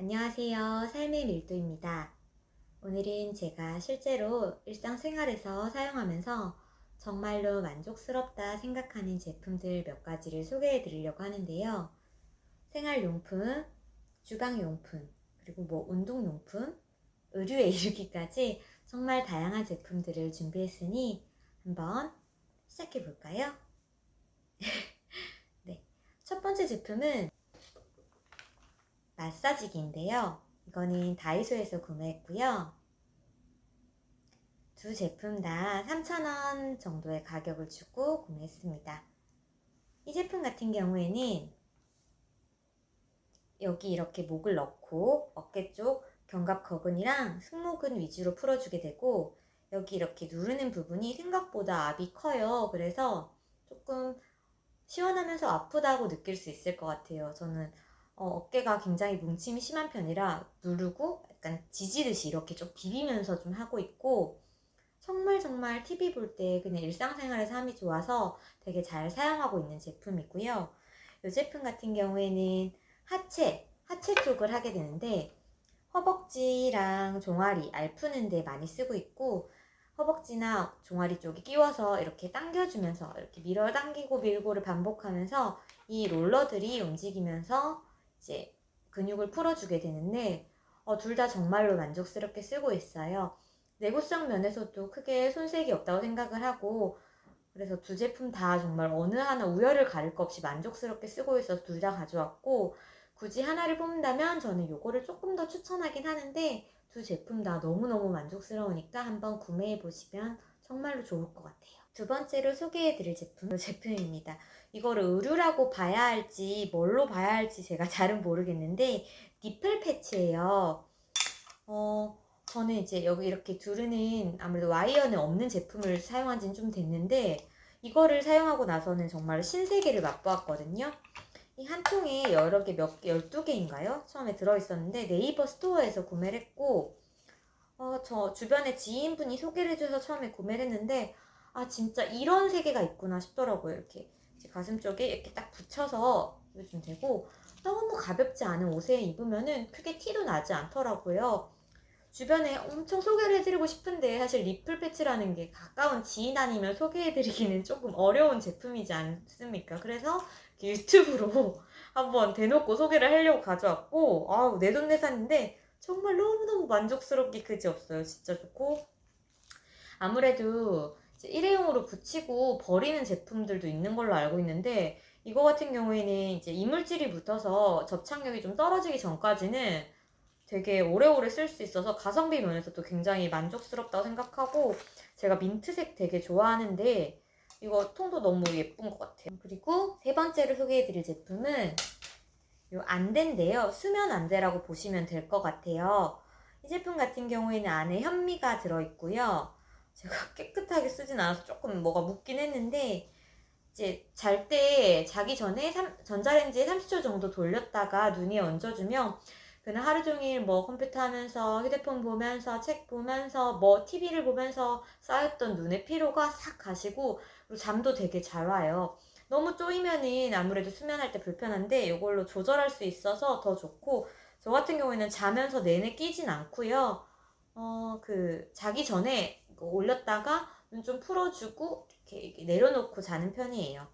안녕하세요. 삶의 밀도입니다. 오늘은 제가 실제로 일상생활에서 사용하면서 정말로 만족스럽다 생각하는 제품들 몇 가지를 소개해 드리려고 하는데요. 생활용품, 주방용품, 그리고 운동용품, 의류에 이르기까지 정말 다양한 제품들을 준비했으니 한번 시작해 볼까요? 네. 첫 번째 제품은 마사지기인데요. 이거는 다이소에서 구매했고요. 두 제품 다 3,000원 정도의 가격을 주고 구매했습니다. 이 제품 같은 경우에는 여기 이렇게 목을 넣고 어깨 쪽 견갑거근이랑 승모근 위주로 풀어주게 되고, 여기 이렇게 누르는 부분이 생각보다 압이 커요. 그래서 조금 시원하면서 아프다고 느낄 수 있을 것 같아요. 저는 어깨가 굉장히 뭉침이 심한 편이라 누르고 약간 지지듯이 이렇게 좀 비비면서 좀 하고 있고, 정말 TV 볼 때 그냥 일상생활에서 함이 좋아서 되게 잘 사용하고 있는 제품이고요. 이 제품 같은 경우에는 하체 쪽을 하게 되는데, 허벅지랑 종아리 알 푸는 데 많이 쓰고 있고, 허벅지나 종아리 쪽에 끼워서 이렇게 당겨주면서 이렇게 밀어 당기고 밀고를 반복하면서 이 롤러들이 움직이면서 이제 근육을 풀어주게 되는데, 둘 다 정말로 만족스럽게 쓰고 있어요. 내구성 면에서도 크게 손색이 없다고 생각을 하고, 그래서 두 제품 다 정말 어느 하나 우열을 가릴 것 없이 만족스럽게 쓰고 있어서 둘 다 가져왔고, 굳이 하나를 뽑는다면 저는 요거를 조금 더 추천하긴 하는데, 두 제품 다 너무너무 만족스러우니까 한번 구매해 보시면 정말로 좋을 것 같아요. 두 번째로 소개해 드릴 제품입니다. 이거를 의류라고 봐야 할지 뭘로 봐야 할지 제가 잘은 모르겠는데, 니플 패치예요. 저는 이제 여기 이렇게 두르는 아무래도 와이어는 없는 제품을 사용한 지는 좀 됐는데, 이거를 사용하고 나서는 정말 신세계를 맛보았거든요. 이 한 통에 여러 개, 12개인가요? 처음에 들어있었는데 네이버 스토어에서 구매를 했고, 저 주변에 지인분이 소개를 해줘서 처음에 구매를 했는데, 아, 진짜 이런 세계가 있구나 싶더라고요. 이렇게 가슴 쪽에 이렇게 딱 붙여서 입으면 되고, 너무 가볍지 않은 옷에 입으면은 크게 티도 나지 않더라고요. 주변에 엄청 소개를 해드리고 싶은데, 사실 리플 패치라는 게 가까운 지인 아니면 소개해드리기는 조금 어려운 제품이지 않습니까? 그래서 유튜브로 한번 대놓고 소개를 하려고 가져왔고, 아우, 내돈내산인데 정말 너무너무 만족스럽게 그지없어요. 진짜 좋고, 아무래도 이제 일회용으로 붙이고 버리는 제품들도 있는 걸로 알고 있는데, 이거 같은 경우에는 이제 이물질이 붙어서 접착력이 좀 떨어지기 전까지는 되게 오래오래 쓸 수 있어서 가성비 면에서도 굉장히 만족스럽다고 생각하고, 제가 민트색 되게 좋아하는데 이거 통도 너무 예쁜 것 같아요. 그리고 세 번째로 소개해드릴 제품은 요 안대인데요. 수면 안대라고 보시면 될 것 같아요. 이 제품 같은 경우에는 안에 현미가 들어있고요. 제가 깨끗하게 쓰진 않아서 조금 뭐가 묻긴 했는데, 이제 자기 전에 전자레인지에 30초 정도 돌렸다가 눈에 얹어주면 그날 하루 종일 컴퓨터 하면서 휴대폰 보면서 책 보면서 TV를 보면서 쌓였던 눈의 피로가 싹 가시고, 그리고 잠도 되게 잘 와요. 너무 쪼이면은 아무래도 수면할 때 불편한데 이걸로 조절할 수 있어서 더 좋고, 저 같은 경우에는 자면서 내내 끼진 않고요. 자기 전에 이거 올렸다가 눈 좀 풀어주고 이렇게 내려놓고 자는 편이에요.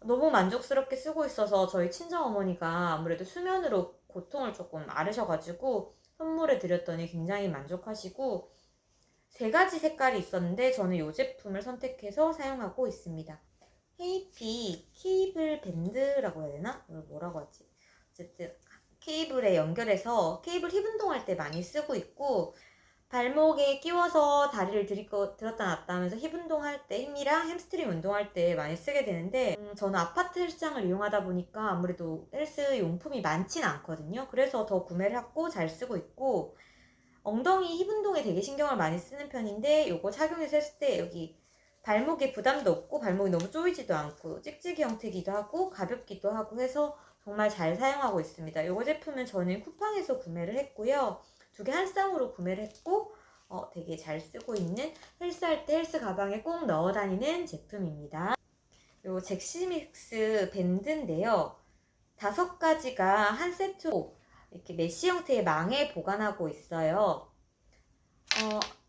너무 만족스럽게 쓰고 있어서 저희 친정어머니가 아무래도 수면으로 고통을 조금 앓으셔가지고 선물해 드렸더니 굉장히 만족하시고, 세 가지 색깔이 있었는데 저는 이 제품을 선택해서 사용하고 있습니다. 헤이피 케이블 밴드라고 해야 되나? 이걸 뭐라고 하지? 어쨌든 케이블에 연결해서 케이블 힙 운동할 때 많이 쓰고 있고, 발목에 끼워서 다리를 들었다 놨다 하면서 힙 운동할 때, 힙이랑 햄스트링 운동할 때 많이 쓰게 되는데, 저는 아파트 헬스장을 이용하다 보니까 아무래도 헬스 용품이 많진 않거든요. 그래서 더 구매를 하고 잘 쓰고 있고, 엉덩이 힙 운동에 되게 신경을 많이 쓰는 편인데, 요거 착용해서 했을 때 여기 발목에 부담도 없고 발목이 너무 조이지도 않고 찍찍이 형태기도 하고 가볍기도 하고 해서 정말 잘 사용하고 있습니다. 요거 제품은 저는 쿠팡에서 구매를 했고요. 두 개 한 쌍으로 구매를 했고, 되게 잘 쓰고 있는, 헬스할 때 헬스 가방에 꼭 넣어 다니는 제품입니다. 요 잭시믹스 밴드인데요. 5가지가 한 세트로 이렇게 메쉬 형태의 망에 보관하고 있어요.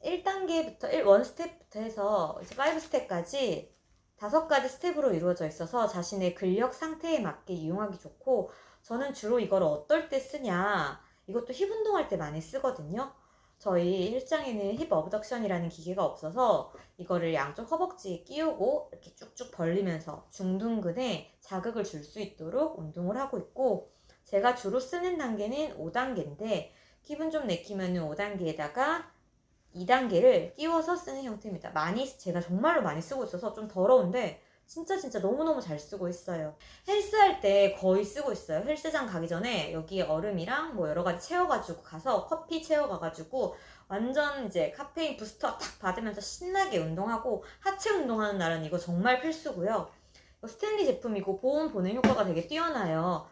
1단계부터 1스텝부터 해서 이제 5스텝까지 5가지 스텝으로 이루어져 있어서 자신의 근력 상태에 맞게 이용하기 좋고, 저는 주로 이걸 어떨 때 쓰냐, 이것도 힙 운동할 때 많이 쓰거든요. 저희 헬스장에는 힙 어브덕션이라는 기계가 없어서 이거를 양쪽 허벅지에 끼우고 이렇게 쭉쭉 벌리면서 중둔근에 자극을 줄 수 있도록 운동을 하고 있고, 제가 주로 쓰는 단계는 5단계인데 기분 좀 내키면 5단계에다가 2단계를 끼워서 쓰는 형태입니다. 제가 정말로 많이 쓰고 있어서 좀 더러운데 진짜 너무너무 잘 쓰고 있어요. 헬스할 때 거의 쓰고 있어요. 헬스장 가기 전에 여기 얼음이랑 뭐 여러 가지 채워가지고 가서 커피 채워가가지고 완전 이제 카페인 부스터 딱 받으면서 신나게 운동하고, 하체 운동하는 날은 이거 정말 필수고요. 이거 스탠리 제품이고 보온 보냉 효과가 되게 뛰어나요.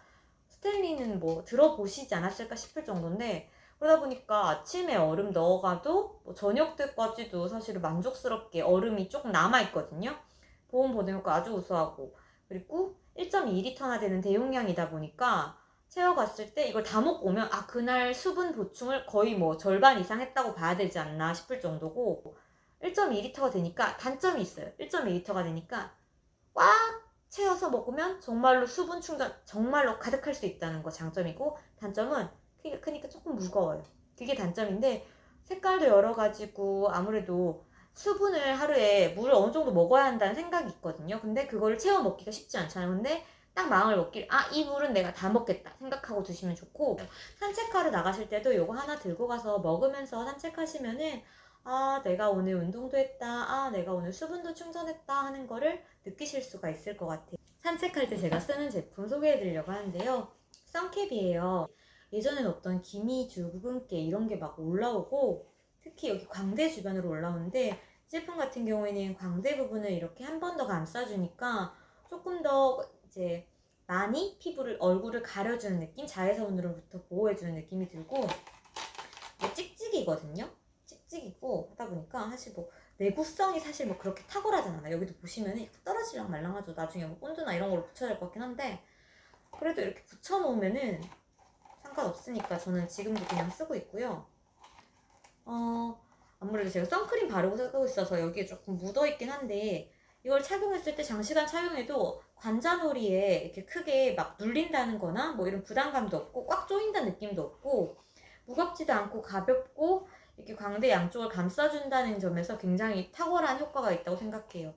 스탠리는 뭐 들어보시지 않았을까 싶을 정도인데, 그러다 보니까 아침에 얼음 넣어가도 뭐 저녁 때까지도 사실 만족스럽게 얼음이 조금 남아있거든요. 보온 보냉 효과 아주 우수하고, 그리고 1.2리터나 되는 대용량이다 보니까 채워갔을 때 이걸 다 먹고 오면 그날 수분 보충을 거의 뭐 절반 이상 했다고 봐야 되지 않나 싶을 정도고, 1.2리터가 되니까 단점이 있어요. 1.2리터가 되니까 꽉 채워서 먹으면 정말로 수분 충전 정말로 가득할 수 있다는 거 장점이고, 단점은 크기가 크니까 조금 무거워요. 그게 단점인데, 색깔도 여러 가지고 아무래도 수분을 하루에 물을 어느 정도 먹어야 한다는 생각이 있거든요. 근데 그거를 채워 먹기가 쉽지 않잖아요. 근데 딱 마음을 먹길, 이 물은 내가 다 먹겠다 생각하고 드시면 좋고, 산책하러 나가실 때도 요거 하나 들고 가서 먹으면서 산책하시면은 내가 오늘 운동도 했다, 내가 오늘 수분도 충전했다 하는 거를 느끼실 수가 있을 것 같아요. 산책할 때 제가 쓰는 제품 소개해드리려고 하는데요. 선캡이에요. 예전엔 없던 기미, 주근깨 이런 게 막 올라오고, 특히 여기 광대 주변으로 올라오는데, 이 제품 같은 경우에는 광대 부분을 이렇게 한 번 더 감싸주니까 조금 더 이제 많이 얼굴을 가려주는 느낌, 자외선으로부터 보호해주는 느낌이 들고, 찍찍이거든요. 찍찍이고 하다 보니까 사실 뭐 내구성이 사실 뭐 그렇게 탁월하진 않아요. 여기도 보시면은 떨어지랑 말랑하죠. 나중에 뭐 본드나 이런 걸로 붙여야 될 것 같긴 한데, 그래도 이렇게 붙여놓으면은 상관없으니까 저는 지금도 그냥 쓰고 있고요. 아무래도 제가 선크림 바르고 쓰고 있어서 여기에 조금 묻어있긴 한데, 이걸 착용했을 때 장시간 착용해도 관자놀이에 이렇게 크게 막 눌린다는 거나 뭐 이런 부담감도 없고 꽉 조인다는 느낌도 없고, 무겁지도 않고 가볍고 이렇게 광대 양쪽을 감싸준다는 점에서 굉장히 탁월한 효과가 있다고 생각해요.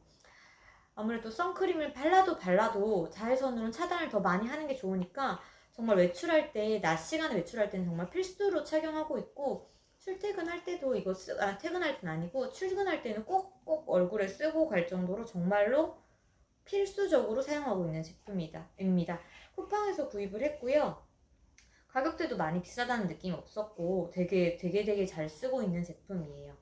아무래도 선크림을 발라도 자외선으로는 차단을 더 많이 하는 게 좋으니까, 정말 외출할 때, 낮 시간에 외출할 때는 정말 필수로 착용하고 있고, 출퇴근할 때도 퇴근할 때는 아니고 출근할 때는 꼭 얼굴에 쓰고 갈 정도로 정말로 필수적으로 사용하고 있는 제품입니다. 쿠팡에서 구입을 했고요. 가격대도 많이 비싸다는 느낌이 없었고 되게 잘 쓰고 있는 제품이에요.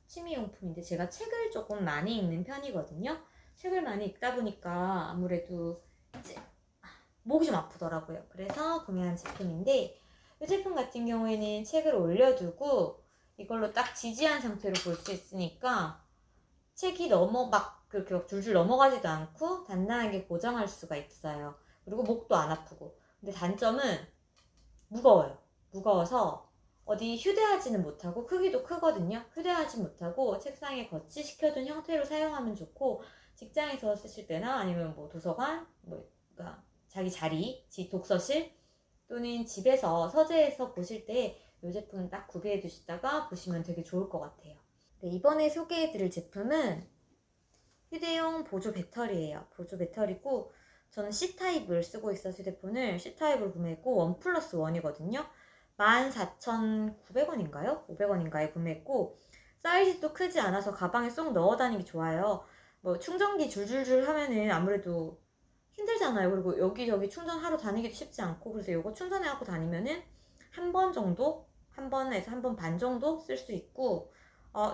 취미용품인데 제가 책을 조금 많이 읽는 편이거든요. 책을 많이 읽다 보니까 아무래도 이제 목이 좀 아프더라고요. 그래서 구매한 제품인데, 이 제품 같은 경우에는 책을 올려두고 이걸로 딱 지지한 상태로 볼 수 있으니까 책이 그렇게 줄줄 넘어가지도 않고 단단하게 고정할 수가 있어요. 그리고 목도 안 아프고. 근데 단점은 무거워서 어디 휴대하지는 못하고, 크기도 크거든요. 휴대하지 못하고 책상에 거치시켜둔 형태로 사용하면 좋고, 직장에서 쓰실 때나 아니면 뭐 도서관, 그러니까 자기 자리, 독서실 또는 집에서 서재에서 보실 때 이 제품 딱 구비해 두시다가 보시면 되게 좋을 것 같아요. 네, 이번에 소개해 드릴 제품은 휴대용 보조 배터리예요. 보조 배터리고, 저는 C타입을 쓰고 있어서 휴대폰을 C타입을 구매했고 1+1이거든요. 14,900원인가요? 500원인가에 구매했고, 사이즈도 크지 않아서 가방에 쏙 넣어 다니기 좋아요. 뭐 충전기 줄줄줄 하면은 아무래도 힘들잖아요. 그리고 여기저기 충전하러 다니기도 쉽지 않고, 그래서 이거 충전해갖고 다니면은 한 번에서 한 번 반 정도 쓸 수 있고,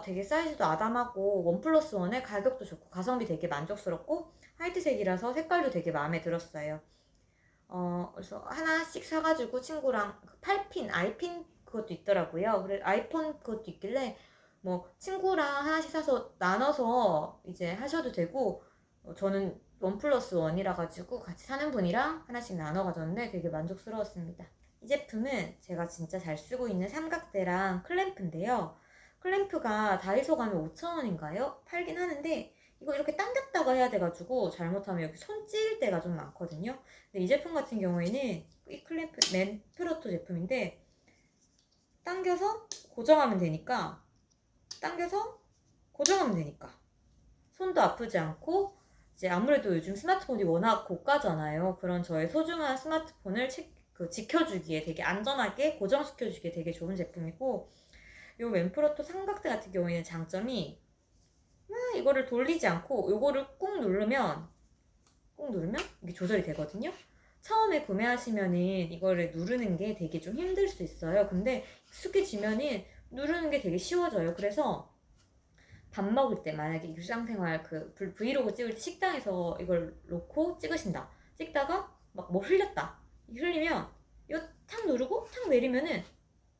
되게 사이즈도 아담하고 1+1에 가격도 좋고 가성비 되게 만족스럽고 화이트색이라서 색깔도 되게 마음에 들었어요. 그래서 하나씩 사가지고 친구랑 8핀, 아이핀 그것도 있더라고요. 그래 아이폰 그것도 있길래 뭐 친구랑 하나씩 사서 나눠서 이제 하셔도 되고, 저는 원 플러스 원이라 가지고 같이 사는 분이랑 하나씩 나눠 가졌는데 되게 만족스러웠습니다. 이 제품은 제가 진짜 잘 쓰고 있는 삼각대랑 클램프인데요. 클램프가 다이소 가면 5,000원인가요? 팔긴 하는데 이거 이렇게 당겼다가 해야 돼가지고 잘못하면 여기 손 찔릴 때가 좀 많거든요. 근데 이 제품 같은 경우에는 이 클램프 맨프로토 제품인데 당겨서 고정하면 되니까 손도 아프지 않고 이제 아무래도 요즘 스마트폰이 워낙 고가잖아요. 그런 저의 소중한 스마트폰을 지켜주기에 되게 안전하게 고정시켜주기에 되게 좋은 제품이고 요 맨프로토 삼각대 같은 경우에는 장점이 이거를 돌리지 않고 요거를 꾹 누르면 이게 조절이 되거든요. 처음에 구매하시면은 이거를 누르는 게 되게 좀 힘들 수 있어요. 근데 익숙해지면은 누르는 게 되게 쉬워져요. 그래서 밥 먹을 때 만약에 일상생활 브이로그 찍을 때 식당에서 이걸 놓고 찍으신다. 찍다가 막 뭐 흘렸다. 흘리면 이거 탁 누르고 탁 내리면은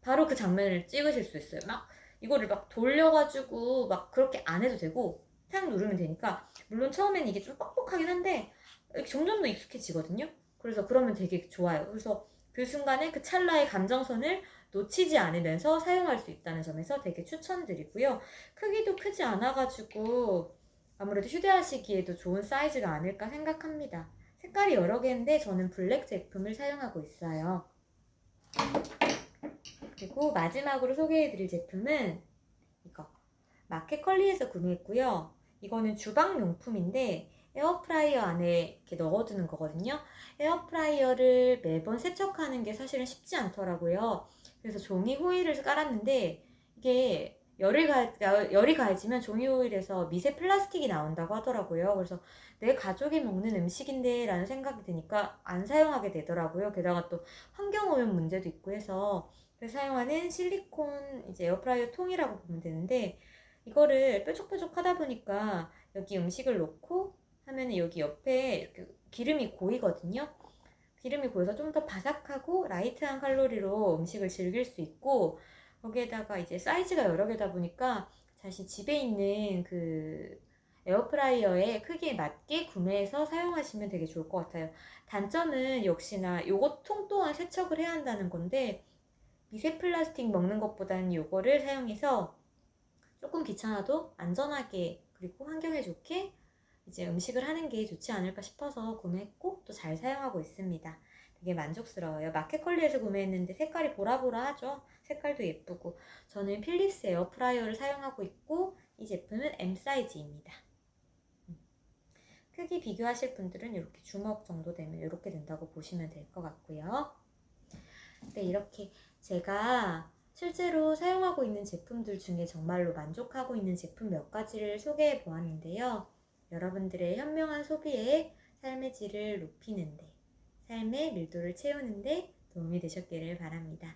바로 그 장면을 찍으실 수 있어요. 막 이거를 막 돌려가지고 막 그렇게 안 해도 되고 탁 누르면 되니까 물론 처음에는 이게 좀 뻑뻑하긴 한데 점점 더 익숙해지거든요. 그래서 그러면 되게 좋아요. 그래서 그 순간에 그 찰나의 감정선을 놓치지 않으면서 사용할 수 있다는 점에서 되게 추천드리고요. 크기도 크지 않아가지고 아무래도 휴대하시기에도 좋은 사이즈가 아닐까 생각합니다. 색깔이 여러 개인데 저는 블랙 제품을 사용하고 있어요. 그리고 마지막으로 소개해드릴 제품은 이거 마켓컬리에서 구매했고요. 이거는 주방용품인데 에어프라이어 안에 이렇게 넣어두는 거거든요. 에어프라이어를 매번 세척하는 게 사실은 쉽지 않더라고요. 그래서 종이 호일을 깔았는데 이게 열이 가해지면 종이 호일에서 미세 플라스틱이 나온다고 하더라고요. 그래서 내 가족이 먹는 음식인데 라는 생각이 드니까 안 사용하게 되더라고요. 게다가 또 환경오염 문제도 있고 해서 그래서 사용하는 실리콘 이제 에어프라이어 통이라고 보면 되는데 이거를 뾰족뾰족 하다 보니까 여기 음식을 놓고 하면은 여기 옆에 이렇게 기름이 고이거든요. 기름이 고여서 좀 더 바삭하고 라이트한 칼로리로 음식을 즐길 수 있고 거기에다가 이제 사이즈가 여러 개다 보니까 사실 집에 있는 그 에어프라이어의 크기에 맞게 구매해서 사용하시면 되게 좋을 것 같아요. 단점은 역시나 요거 통 또한 세척을 해야 한다는 건데 미세 플라스틱 먹는 것보다는 요거를 사용해서 조금 귀찮아도 안전하게 그리고 환경에 좋게 이제 음식을 하는 게 좋지 않을까 싶어서 구매했고 또 잘 사용하고 있습니다. 되게 만족스러워요. 마켓컬리에서 구매했는데 색깔이 보라보라하죠. 색깔도 예쁘고 저는 필립스 에어프라이어를 사용하고 있고 이 제품은 M 사이즈입니다. 크기 비교하실 분들은 이렇게 주먹 정도 되면 이렇게 된다고 보시면 될 것 같고요. 네, 이렇게 제가 실제로 사용하고 있는 제품들 중에 정말로 만족하고 있는 제품 몇 가지를 소개해 보았는데요. 여러분들의 현명한 소비에 삶의 질을 높이는데, 삶의 밀도를 채우는데 도움이 되셨기를 바랍니다.